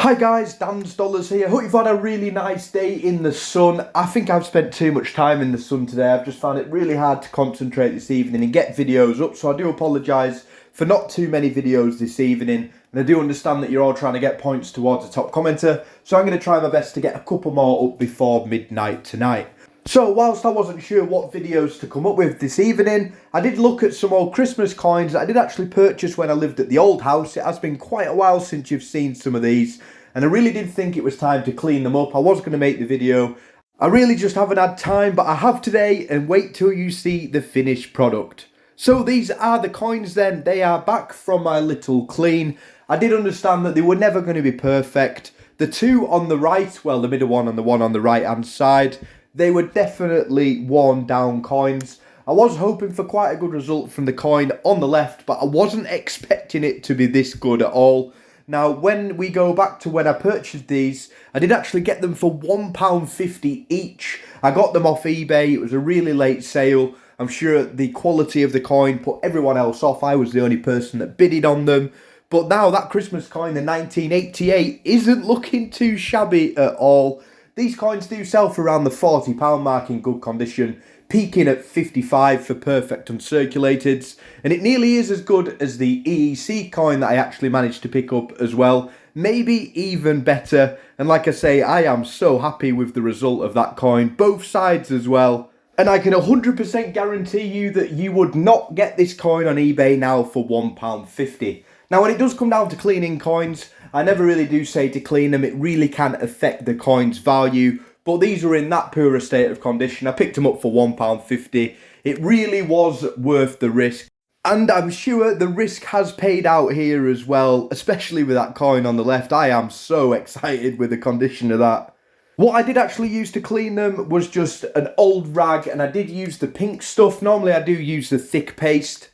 Hi guys, Dan's Dollars here. Hope you've had a really nice day in the sun. I think I've spent too much time in the sun today. I've just found it really hard to concentrate this evening and get videos up, so I do apologise for not too many videos this evening. And I do understand that you're all trying to get points towards the top commenter, so I'm going to try my best to get a couple more up before midnight tonight. So whilst I wasn't sure what videos to come up with this evening, I did look at some old Christmas coins that I did actually purchase when I lived at the old house. It has been quite a while since you've seen some of these, and I really did think it was time to clean them up. I was going to make the video. I really just haven't had time, but I have today, and wait till you see the finished product. So these are the coins then. They are back from my little clean. I did understand that they were never going to be perfect. The two on the right, well, the middle one and the one on the right hand side, they were definitely worn down coins. I was hoping for quite a good result from the coin on the left, but I wasn't expecting it to be this good at all. Now, when we go back to when I purchased these, I did actually get them for £1.50 each. I got them off eBay. It was a really late sale. I'm sure the quality of the coin put everyone else off. I was the only person that bidded on them. But now that Christmas coin, the 1988, isn't looking too shabby at all. These coins do sell for around the £40 mark in good condition, peaking at 55 for perfect uncirculateds, and it nearly is as good as the EEC coin that I actually managed to pick up as well, maybe even better. And like I say, I am so happy with the result of that coin, both sides as well. And I can 100% guarantee you that you would not get this coin on eBay now for £1.50. Now, when it does come down to cleaning coins, I never really do say to clean them. It really can affect the coin's value. But these are in that poor a state of condition. I picked them up for £1.50. It really was worth the risk. And I'm sure the risk has paid out here as well, especially with that coin on the left. I am so excited with the condition of that. What I did actually use to clean them was just an old rag, and I did use the pink stuff. Normally I do use the thick paste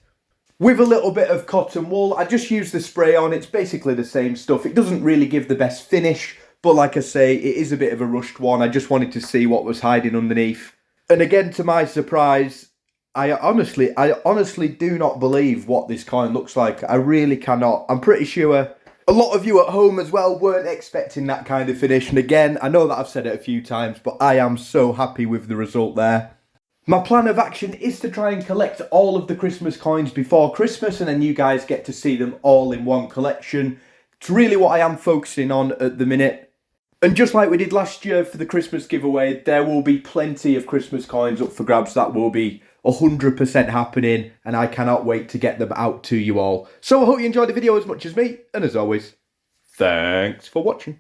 with a little bit of cotton wool. I just use the spray on. It's basically the same stuff. It doesn't really give the best finish, but like I say, it is a bit of a rushed one. I just wanted to see what was hiding underneath. And again, to my surprise, I honestly do not believe what this coin looks like. I really cannot. I'm pretty sure a lot of you at home as well weren't expecting that kind of finish. And again, I know that I've said it a few times, but I am so happy with the result there. My plan of action is to try and collect all of the Christmas coins before Christmas, and then you guys get to see them all in one collection. It's really what I am focusing on at the minute. And just like we did last year for the Christmas giveaway, there will be plenty of Christmas coins up for grabs. That will be 100% happening, and I cannot wait to get them out to you all. So I hope you enjoyed the video as much as me, and as always, thanks for watching.